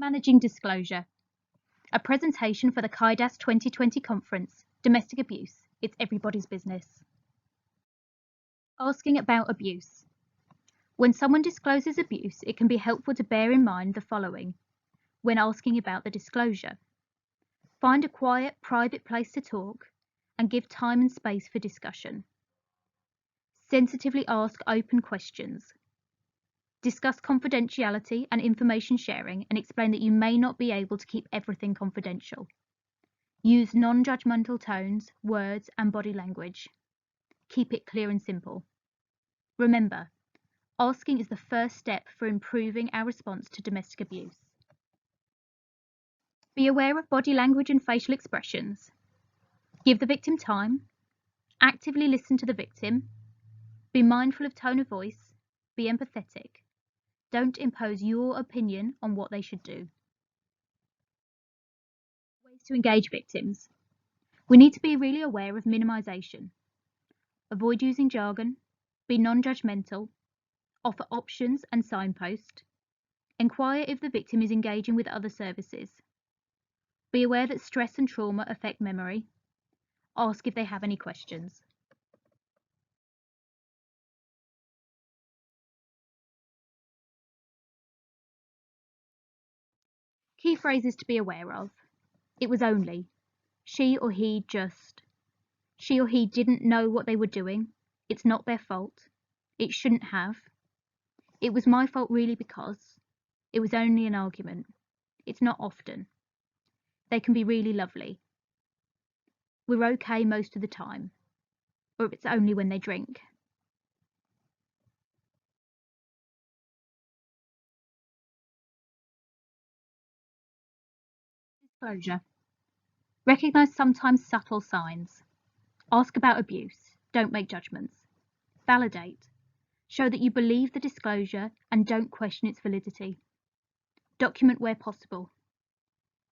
Managing Disclosure, a presentation for the KIDAS 2020 conference, Domestic Abuse, It's Everybody's Business. Asking about abuse. When someone discloses abuse, it can be helpful to bear in mind the following when asking about the disclosure. Find a quiet, private place to talk and give time and space for discussion. Sensitively ask open questions. Discuss confidentiality and information sharing and explain that you may not be able to keep everything confidential. Use non-judgmental tones, words, and body language. Keep it clear and simple. Remember, asking is the first step for improving our response to domestic abuse. Be aware of body language and facial expressions. Give the victim time. Actively listen to the victim. Be mindful of tone of voice. Be empathetic. Don't impose your opinion on what they should do. Ways to engage victims. We need to be really aware of minimization. Avoid using jargon. Be non-judgmental. Offer options and signpost. Inquire if the victim is engaging with other services. Be aware that stress and trauma affect memory. Ask if they have any questions. Key phrases to be aware of. It was only. She or he just. She or he didn't know what they were doing. It's not their fault. It shouldn't have. It was my fault really because. It was only an argument. It's not often. They can be really lovely. We're okay most of the time. Or if it's only when they drink. Disclosure. Recognize sometimes subtle signs. Ask about abuse. Don't make judgments. Validate. Show that you believe the disclosure and don't question its validity. Document where possible.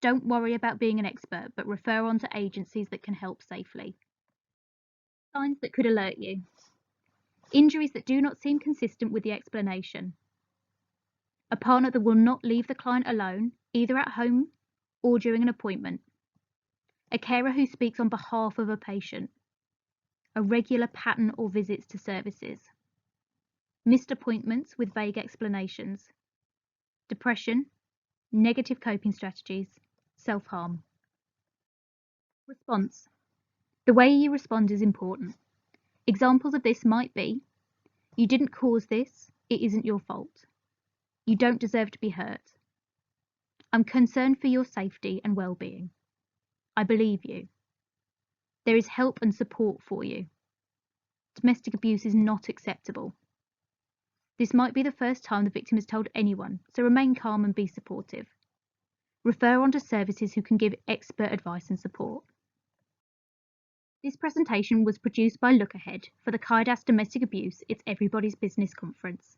Don't worry about being an expert, but refer on to agencies that can help safely. Signs that could alert you. Injuries that do not seem consistent with the explanation. A partner that will not leave the client alone, either at home or during an appointment. A carer who speaks on behalf of a patient. A regular pattern or visits to services. Missed appointments with vague explanations. Depression, negative coping strategies, self-harm. Response. The way you respond is important. Examples of this might be, you didn't cause this, it isn't your fault. You don't deserve to be hurt. I'm concerned for your safety and well-being. I believe you. There is help and support for you. Domestic abuse is not acceptable. This might be the first time the victim has told anyone, so remain calm and be supportive. Refer on to services who can give expert advice and support. This presentation was produced by Lookahead for the KIDAS Domestic Abuse, It's Everybody's Business conference.